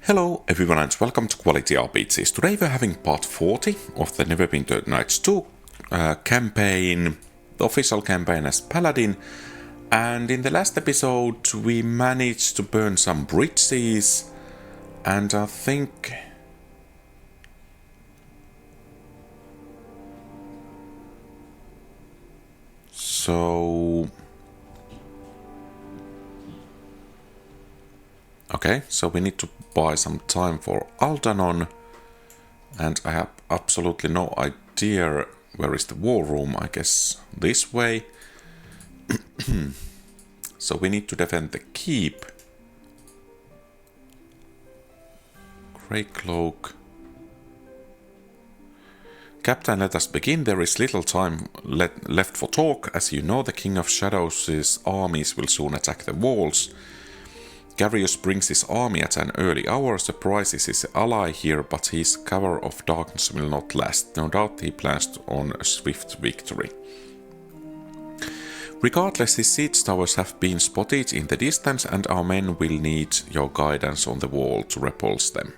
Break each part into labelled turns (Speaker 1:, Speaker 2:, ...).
Speaker 1: Hello everyone and welcome to QualityRPGs. Today we're having part 40 of the Neverwinter Nights 2 campaign, the official campaign as Paladin. And in the last episode we managed to burn some bridges and I think... Okay, so we need to buy some time for Aldanon, and I have absolutely no idea where is the war room. I guess this way. So we need to defend the keep. Grey cloak. Captain, let us begin. There is little time left for talk. As you know, the King of Shadows' armies will soon attack the walls. Garius brings his army at an early hour, surprises his ally here, but his cover of darkness will not last. No doubt he plans on a swift victory. Regardless, his siege towers have been spotted in the distance and our men will need your guidance on the wall to repulse them.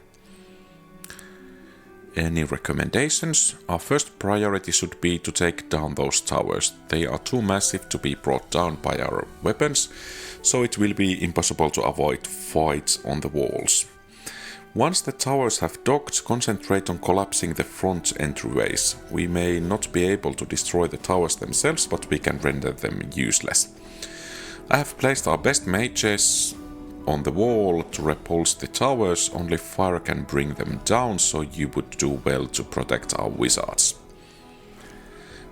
Speaker 1: Any recommendations? Our first priority should be to take down those towers. They are too massive to be brought down by our weapons, so it will be impossible to avoid fights on the walls. Once the towers have docked, concentrate on collapsing the front entryways. We may not be able to destroy the towers themselves, but we can render them useless. I have placed our best mages on the wall to repulse the towers. Only fire can bring them down, so you would do well to protect our wizards.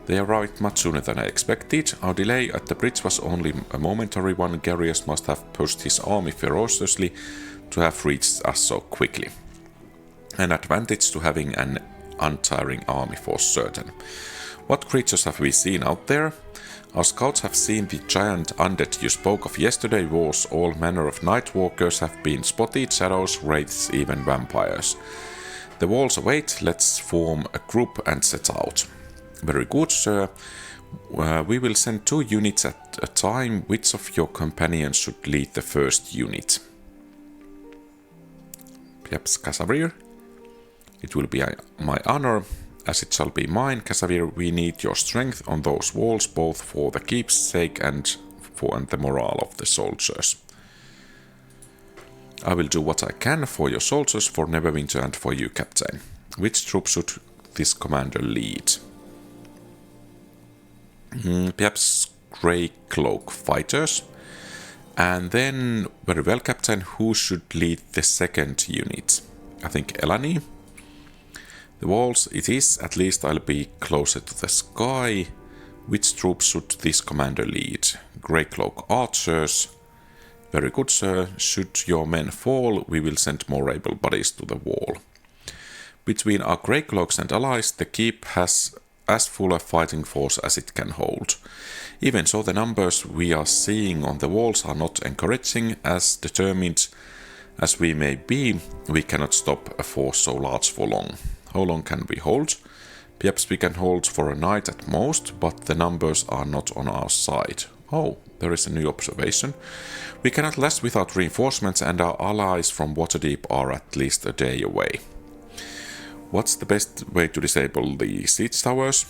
Speaker 1: They arrived much sooner than I expected. Our delay at the bridge was only a momentary one. Garius must have pushed his army ferociously to have reached us so quickly. An advantage to having an untiring army for certain. What creatures have we seen out there? Our scouts have seen the giant undead you spoke of yesterday. Was all manner of nightwalkers have been spotted, shadows, wraiths, even vampires. The walls await. Let's form a group and set out. Very good, sir. We will send 2 units at a time. Which of your companions should lead the first unit? Perhaps Casavir? It will be my honor, as it shall be mine. Casavir, we need your strength on those walls, both for the keep's sake and for the morale of the soldiers. I will do what I can for your soldiers, for Neverwinter and for you, Captain. Which troop should this commander lead? Perhaps Grey Cloak fighters. And then, very well, Captain, who should lead the second unit? I think Elani. The walls, it is, at least I'll be closer to the sky. Which troops should this commander lead? Grey Cloak archers. Very good, sir. Should your men fall, we will send more able bodies to the wall. Between our Grey Cloaks and allies, the keep has as full a fighting force as it can hold. Even so, the numbers we are seeing on the walls are not encouraging. As determined as we may be, we cannot stop a force so large for long. How long can we hold? Perhaps we can hold for a night at most, but the numbers are not on our side. Oh, there is a new observation. We cannot last without reinforcements, and our allies from Waterdeep are at least a day away. What's the best way to disable the siege towers?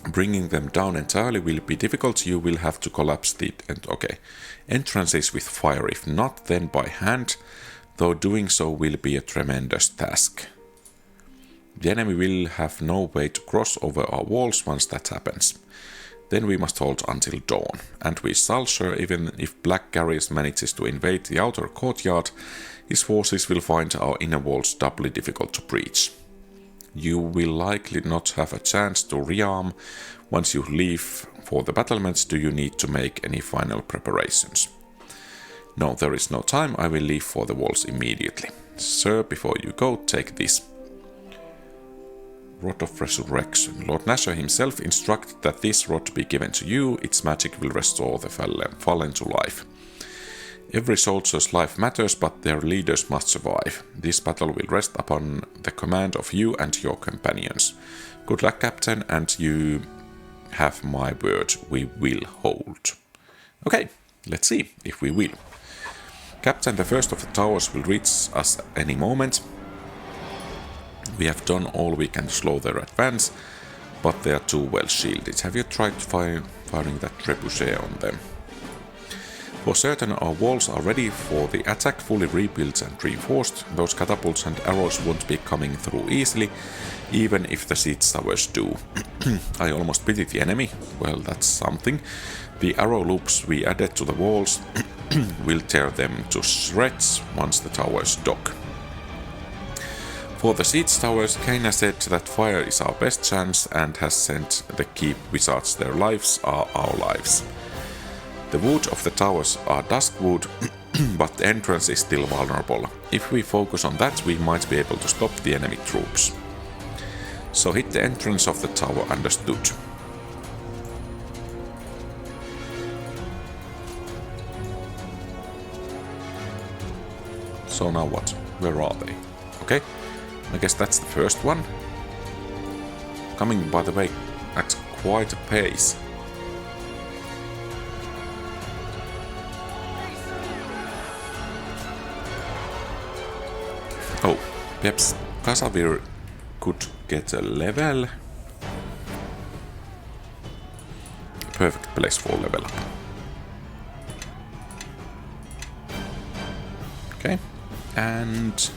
Speaker 1: Bringing them down entirely will be difficult. You will have to collapse the entrances with fire. If not, then by hand, though doing so will be a tremendous task. The enemy will have no way to cross over our walls once that happens. Then we must hold until dawn. And we shall, sure, even if Black Garius manages to invade the outer courtyard, his forces will find our inner walls doubly difficult to breach. You will likely not have a chance to rearm. Once you leave for the battlements, do you need to make any final preparations? No, there is no time. I will leave for the walls immediately. Sir, before you go, take this. Rod of Resurrection. Lord Nasher himself instructed that this rod be given to you. Its magic will restore the fallen to life. Every soldier's life matters, but their leaders must survive. This battle will rest upon the command of you and your companions. Good luck, Captain, and you have my word, we will hold. Okay, let's see if we will. Captain, the first of the towers will reach us any moment. We have done all we can to slow their advance, but they are too well shielded. Have you tried firing that trebuchet on them? For certain, our walls are ready for the attack, fully rebuilt and reinforced. Those catapults and arrows won't be coming through easily, even if the siege towers do. I almost pity the enemy. Well, that's something. The arrow loops we added to the walls will tear them to shreds once the towers dock. For the siege towers, Kaina said that fire is our best chance and has sent the keep wizards. Their lives are our lives. The wood of the towers are dusk wood, but the entrance is still vulnerable. If we focus on that, we might be able to stop the enemy troops. So hit the entrance of the tower, understood. So now what? Where are they? Okay, I guess that's the first one. Coming, by the way, at quite a pace. Oh, perhaps Kasavir could get a level. Perfect place for level up. Okay, and...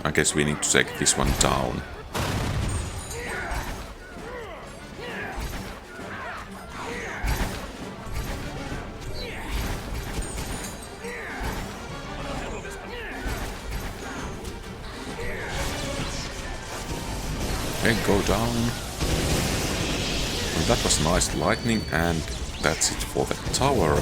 Speaker 1: I guess we need to take this one down. Okay, go down. Well, that was nice lightning, and that's it for the tower.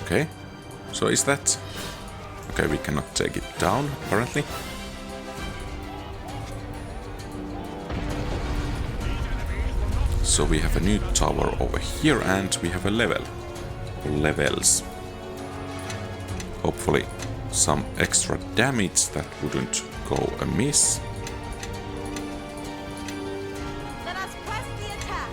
Speaker 1: Okay, so is that... Okay, we cannot take it down, apparently. So we have a new tower over here, and we have a level. Levels. Hopefully some extra damage that wouldn't go amiss.
Speaker 2: Let us press the attack.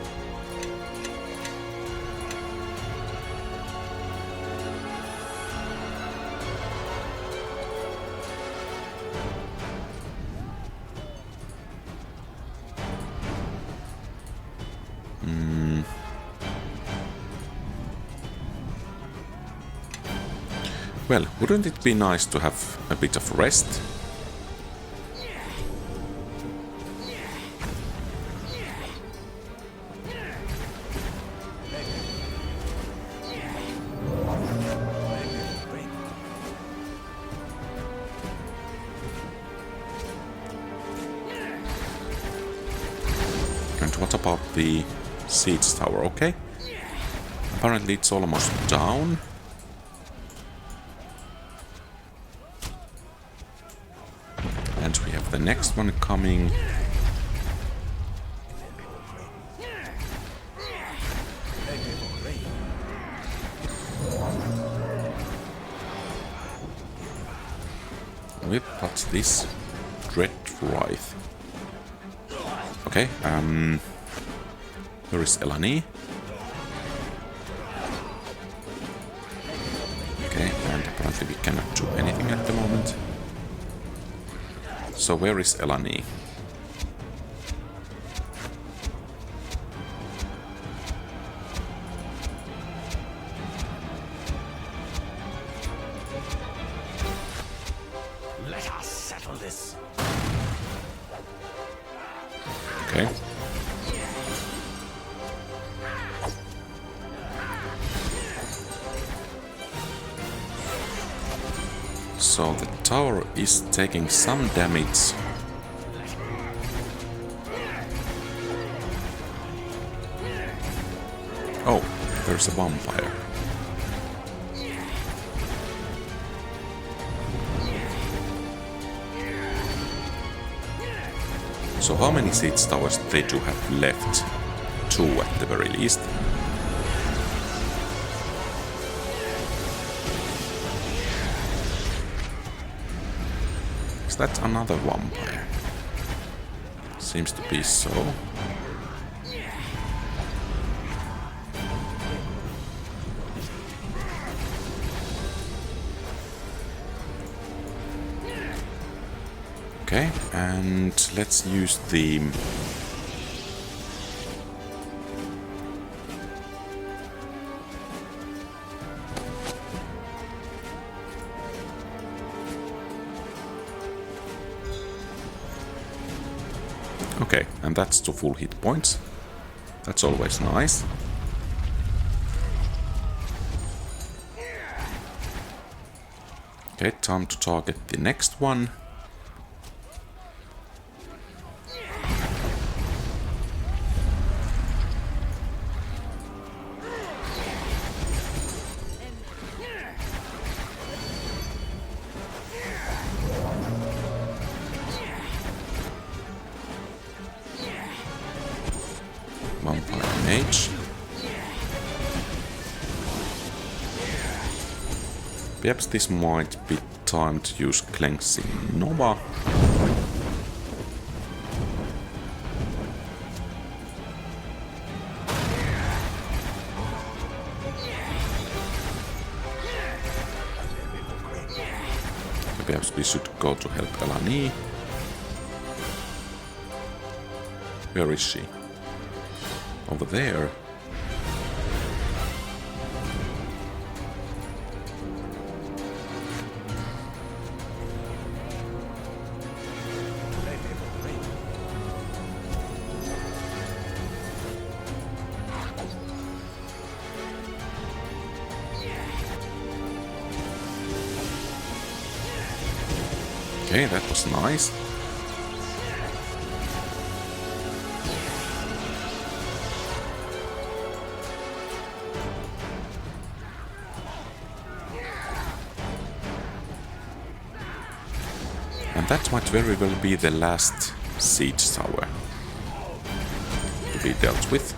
Speaker 1: Well, wouldn't it be nice to have a bit of rest? And what about the siege tower? Okay. Apparently it's almost down. And we have the next one coming. With what's this? Dread Wraith. Okay, where is Elani? Okay, and apparently we cannot do anything at the moment. So where is Elani?
Speaker 3: Let us
Speaker 1: Okay. So the tower is taking some damage. Oh, there's a vampire. So how many siege towers they do have left? 2 at the very least. Is that another vampire? Seems to be so. Okay, and let's use the... Okay, and that's to full hit points. That's always nice. Okay, time to target the next one. Vampire Mage. Perhaps this might be time to use Cleansing Nova. Perhaps we should go to help Elani. Where is she? Over there. Okay, that was nice. And that might very well be the last siege tower to be dealt with.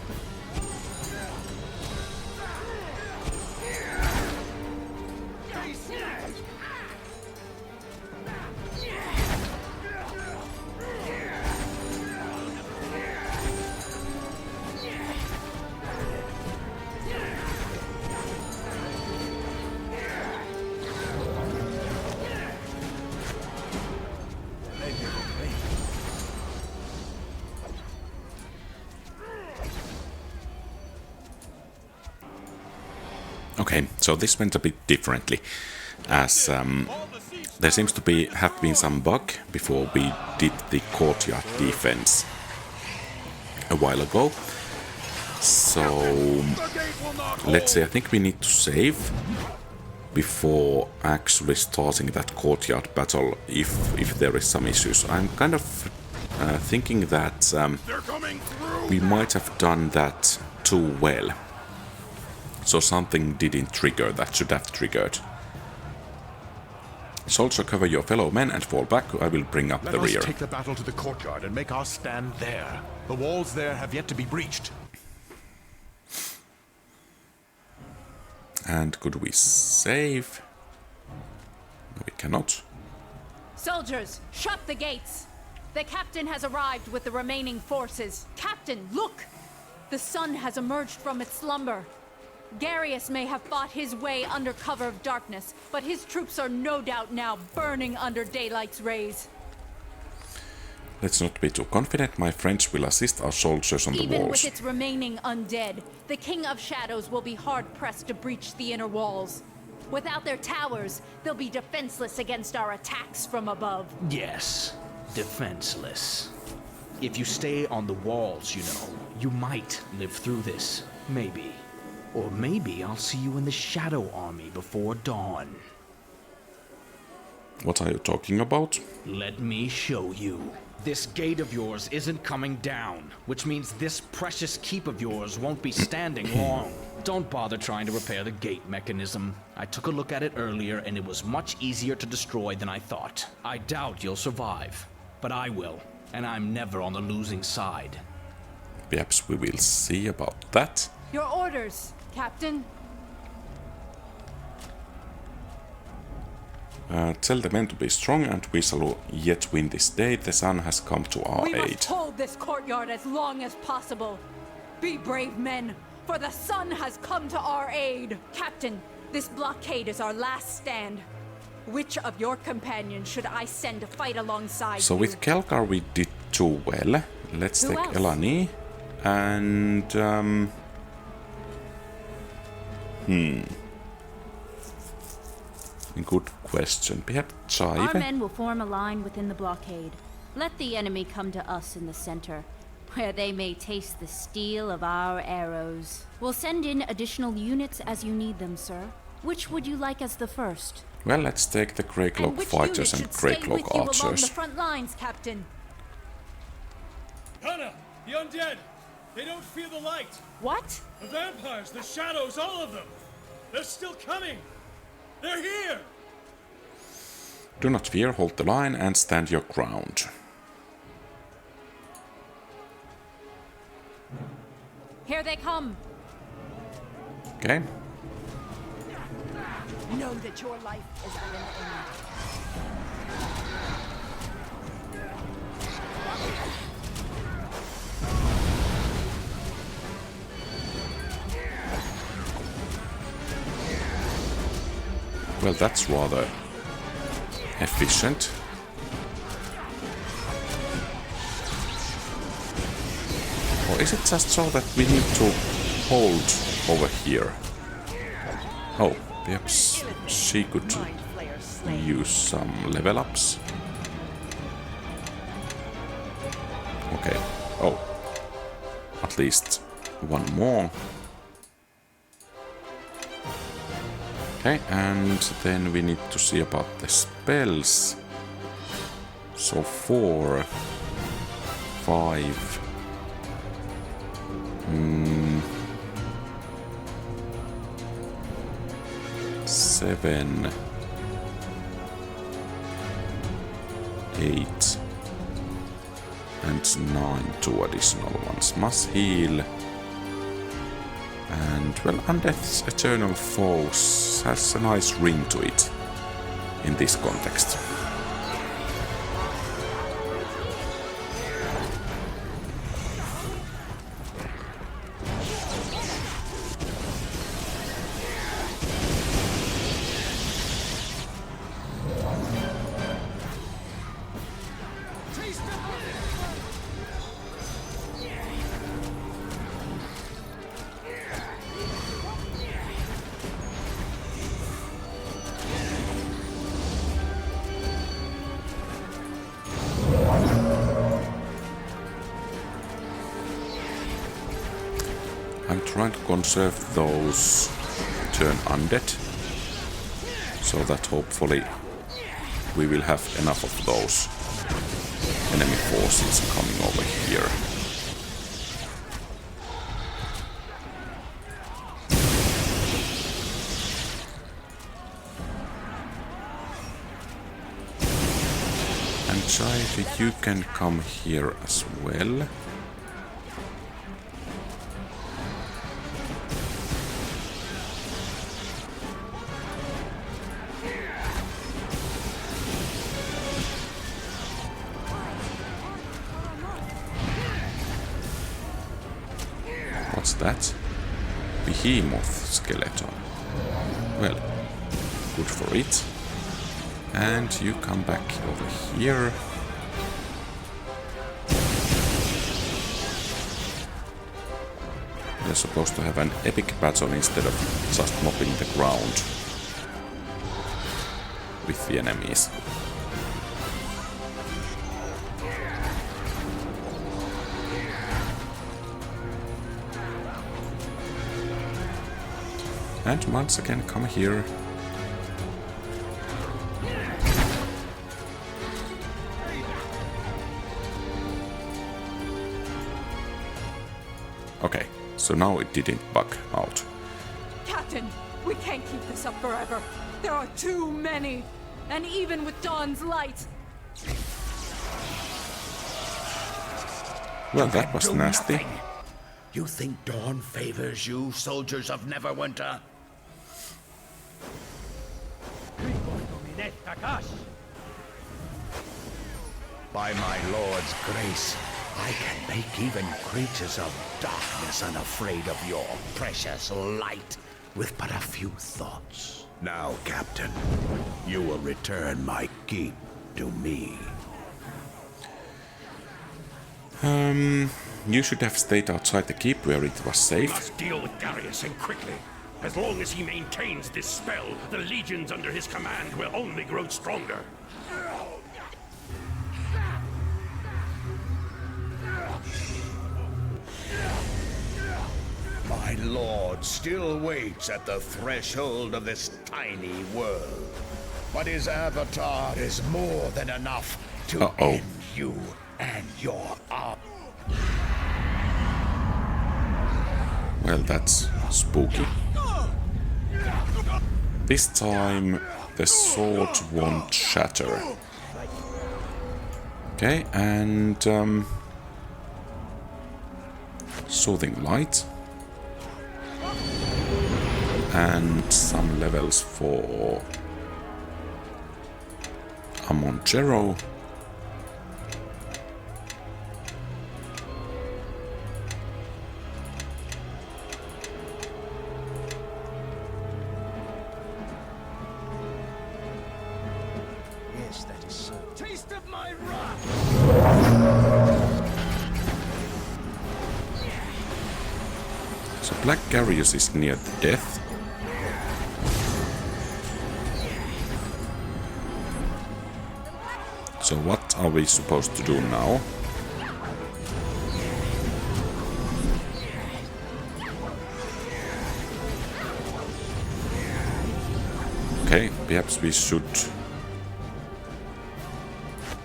Speaker 1: Okay, so this went a bit differently, as there seems to have been some bug before we did the Courtyard defense a while ago. So let's say I think we need to save before actually starting that Courtyard battle if there is some issues. I'm kind of thinking that we might have done that too well. So something didn't trigger that should have triggered. Soldier, cover your fellow men and fall back. I will bring up the rear.
Speaker 3: Let us take the battle to the courtyard and make our stand there. The walls there have yet to be breached.
Speaker 1: And could we save? No, we cannot.
Speaker 2: Soldiers, shut the gates. The captain has arrived with the remaining forces. Captain, look! The sun has emerged from its slumber. Garius may have fought his way under cover of darkness, but his troops are no doubt now burning under daylight's rays.
Speaker 1: Let's not be too confident. My friends will assist our soldiers on the walls.
Speaker 2: Even with its remaining undead, the King of Shadows will be hard-pressed to breach the inner walls. Without their towers, they'll be defenseless against our attacks from above.
Speaker 4: Yes, defenseless. If you stay on the walls, you know, you might live through this. Maybe. Or maybe I'll see you in the Shadow Army before dawn.
Speaker 1: What are you talking about?
Speaker 4: Let me show you. This gate of yours isn't coming down, which means this precious keep of yours won't be standing long. Don't bother trying to repair the gate mechanism. I took a look at it earlier, and it was much easier to destroy than I thought. I doubt you'll survive, but I will, and I'm never on the losing side.
Speaker 1: Perhaps we will see about that.
Speaker 2: Your orders, Captain.
Speaker 1: Tell the men to be strong, and we shall yet win this day. The sun has come to our
Speaker 2: We
Speaker 1: aid.
Speaker 2: must hold this courtyard as long as possible. Be brave men, for the sun has come to our aid. Captain, this blockade is our last stand. Which of your companions should I send to fight alongside
Speaker 1: So
Speaker 2: you?
Speaker 1: with Kelgar we did too well. Let's
Speaker 2: Who
Speaker 1: take
Speaker 2: else?
Speaker 1: Elani. And... Good question. Perhaps
Speaker 5: Our
Speaker 1: Chive?
Speaker 5: men will form a line within the blockade. Let the enemy come to us in the center, where they may taste the steel of our arrows. We'll send in additional units as you need them, sir. Which would you like as the first?
Speaker 1: Well, let's take the Grey
Speaker 2: And
Speaker 1: Cloak
Speaker 2: which
Speaker 1: fighters
Speaker 2: unit
Speaker 1: and
Speaker 2: should
Speaker 1: Grey
Speaker 2: stay
Speaker 1: Cloak
Speaker 2: with you along the
Speaker 1: archers.
Speaker 2: front lines, Captain?
Speaker 6: Hannah, the undead! They don't fear the light!
Speaker 2: What?
Speaker 6: The vampires, the shadows, all of them! They're still coming! They're here!
Speaker 1: Do not fear, hold the line and stand your ground.
Speaker 2: Here they come.
Speaker 1: Okay.
Speaker 2: Know that your life is within aim.
Speaker 1: Well, that's rather efficient. Or is it just so that we need to hold over here? Oh, perhaps she could use some level ups. Okay. Oh. At least one more. Okay, and then we need to see about the spells. So 4, 5. 7, 8, and 9, 2 additional ones. Must heal. And, well, Undeath's Eternal Foes has a nice ring to it in this context. I'm trying to conserve those turn undead, so that hopefully we will have enough of those enemy forces coming over here. And Chive, you can come here as well. What's that? Behemoth skeleton. Well, good for it. And you come back over here. We're supposed to have an epic battle instead of just mopping the ground with the enemies. And once again, come here. Okay, so now it didn't bug out.
Speaker 2: Captain, we can't keep this up forever. There are too many. And even with dawn's light.
Speaker 1: Well, that was nasty.
Speaker 7: Nothing. You think dawn favors you, soldiers of Neverwinter? By my lord's grace, I can make even creatures of darkness unafraid of your precious light with but a few thoughts. Now, Captain, you will return my keep to me.
Speaker 1: You should have stayed outside the keep where it was
Speaker 8: We
Speaker 1: safe.
Speaker 8: must deal with Garius, and quickly. As long as he maintains this spell, the legions under his command will only grow stronger.
Speaker 7: My lord still waits at the threshold of this tiny world. But his avatar is more than enough to end you and your army.
Speaker 1: Well, that's spooky. This time the sword won't shatter. Okay, and soothing light. And some levels for Amontero.
Speaker 7: Yes, that is so. Taste of my wrath!
Speaker 1: So Black Garius is near death. So what are we supposed to do now? Okay, perhaps we should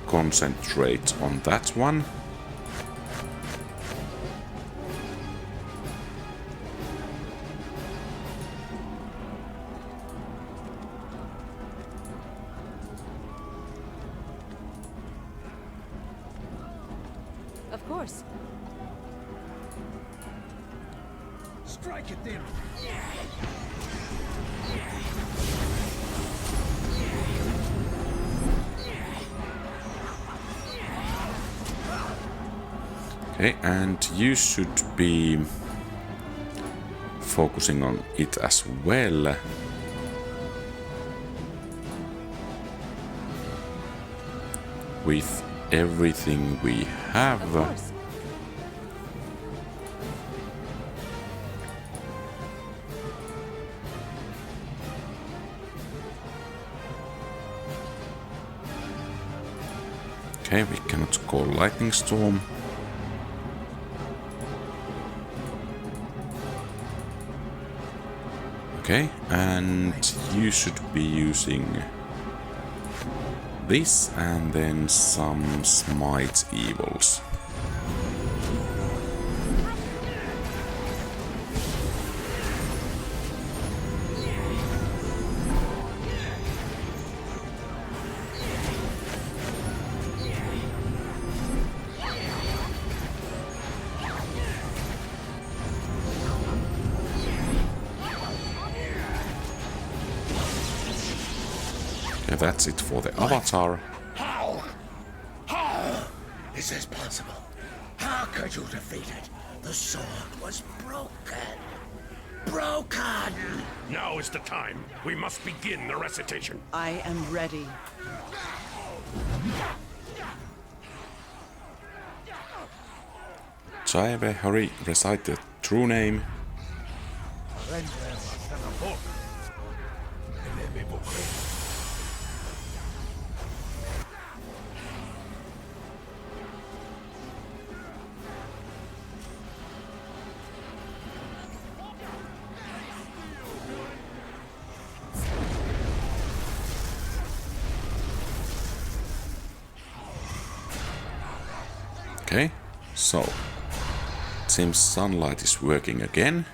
Speaker 1: concentrate on that one.
Speaker 2: Of course.
Speaker 7: Strike it then!
Speaker 1: Okay, and you should be focusing on it as well. With everything we have.
Speaker 2: Of course.
Speaker 1: Okay, we cannot call lightning storm. Okay, and you should be using this and then some smite evils. Okay, that's it for the avatar.
Speaker 7: How? How is this possible? How could you defeat it? The sword was broken. Broken!
Speaker 8: Now is the time. We must begin the recitation.
Speaker 9: I am ready.
Speaker 1: Jaive, hurry, recite the true name. Okay, so it seems sunlight is working again.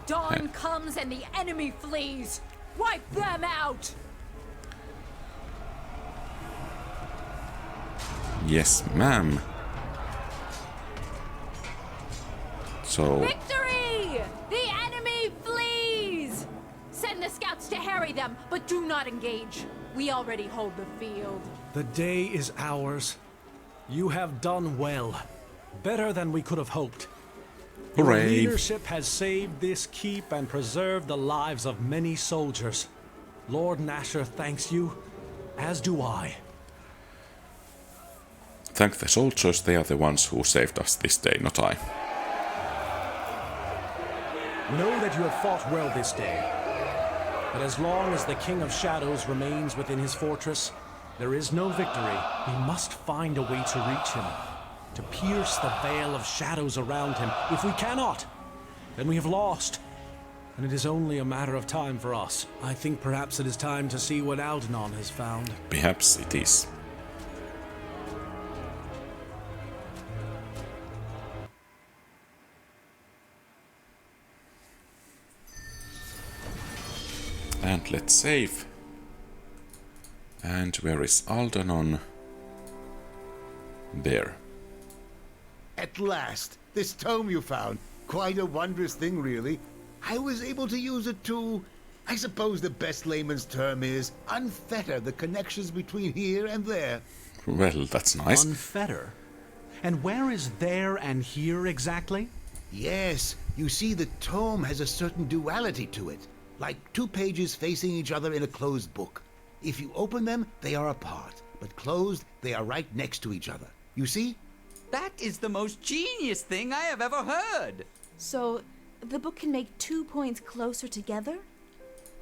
Speaker 2: Dawn comes and the enemy flees. Wipe them out.
Speaker 1: Yes, ma'am. So,
Speaker 2: Victory! The enemy flees! Send the scouts to harry them, but do not engage. We already hold the field.
Speaker 6: The day is ours. You have done well. Better than we could have hoped. Your
Speaker 1: hooray!
Speaker 6: leadership has saved this keep and preserved the lives of many soldiers. Lord Nasher thanks you, as do I.
Speaker 1: Thank the soldiers, they are the ones who saved us this day, not I.
Speaker 6: Know that you have fought well this day. But as long as the King of Shadows remains within his fortress, there is no victory. We must find a way to reach him, to pierce the veil of shadows around him. If we cannot, then we have lost. And it is only a matter of time for us. I think perhaps it is time to see what Algernon has found.
Speaker 1: Perhaps it is. And let's save. And where is Algernon? There.
Speaker 9: At last! This tome you found. Quite a wondrous thing, really. I was able to use it to, I suppose the best layman's term is, unfetter the connections between here and there.
Speaker 1: Well, that's nice.
Speaker 10: Unfetter? And where is there and here exactly?
Speaker 9: Yes, you see the tome has a certain duality to it. Like two pages facing each other in a closed book. If you open them, they are apart. But closed, they are right next to each other. You see?
Speaker 11: That is the most genius thing I have ever heard!
Speaker 12: So, the book can make 2 points closer together?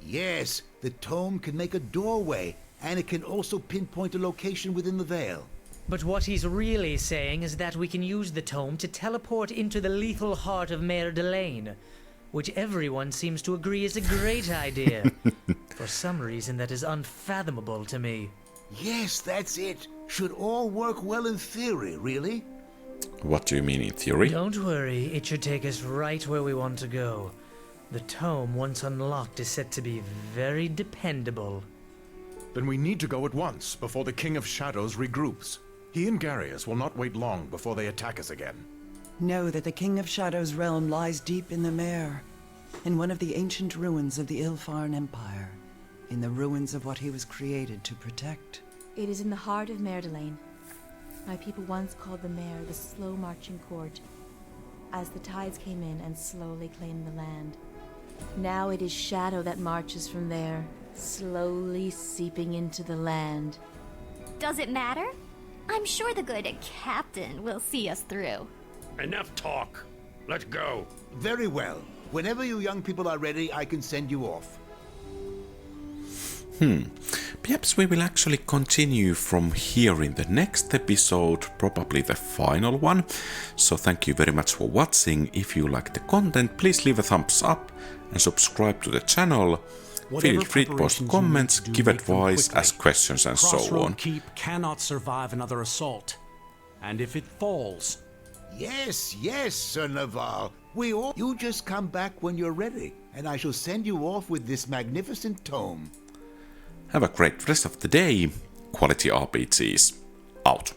Speaker 9: Yes, the tome can make a doorway, and it can also pinpoint a location within the veil.
Speaker 13: But what he's really saying is that we can use the tome to teleport into the lethal heart of Mayor Delane, which everyone seems to agree is a great idea. For some reason that is unfathomable to me.
Speaker 9: Yes, that's it. Should all work well in theory, really?
Speaker 1: What do you mean in theory?
Speaker 13: Don't worry, it should take us right where we want to go. The tome, once unlocked, is said to be very dependable.
Speaker 3: Then we need to go at once, before the King of Shadows regroups. He and Garius will not wait long before they attack us again.
Speaker 14: Know that the King of Shadows' realm lies deep in the Mare, in one of the ancient ruins of the Ilfarn Empire, in the ruins of what he was created to protect.
Speaker 12: It is in the heart of Mayor Delane. My people once called the Mare the slow-marching court, as the tides came in and slowly claimed the land. Now it is shadow that marches from there, slowly seeping into the land.
Speaker 15: Does it matter? I'm sure the good captain will see us through.
Speaker 8: Enough talk. Let's go.
Speaker 9: Very well. Whenever you young people are ready, I can send you off.
Speaker 1: Perhaps we will actually continue from here in the next episode, probably the final one. So thank you very much for watching. If you like the content, please leave a thumbs up and subscribe to the channel. Feel free to post comments, give advice, ask questions and so on.
Speaker 6: Crossroad Keep cannot survive another assault. And if it falls...
Speaker 9: Yes, Sir Naval. You just come back when you're ready, and I shall send you off with this magnificent tome.
Speaker 1: Have a great rest of the day. QualityRPGs out.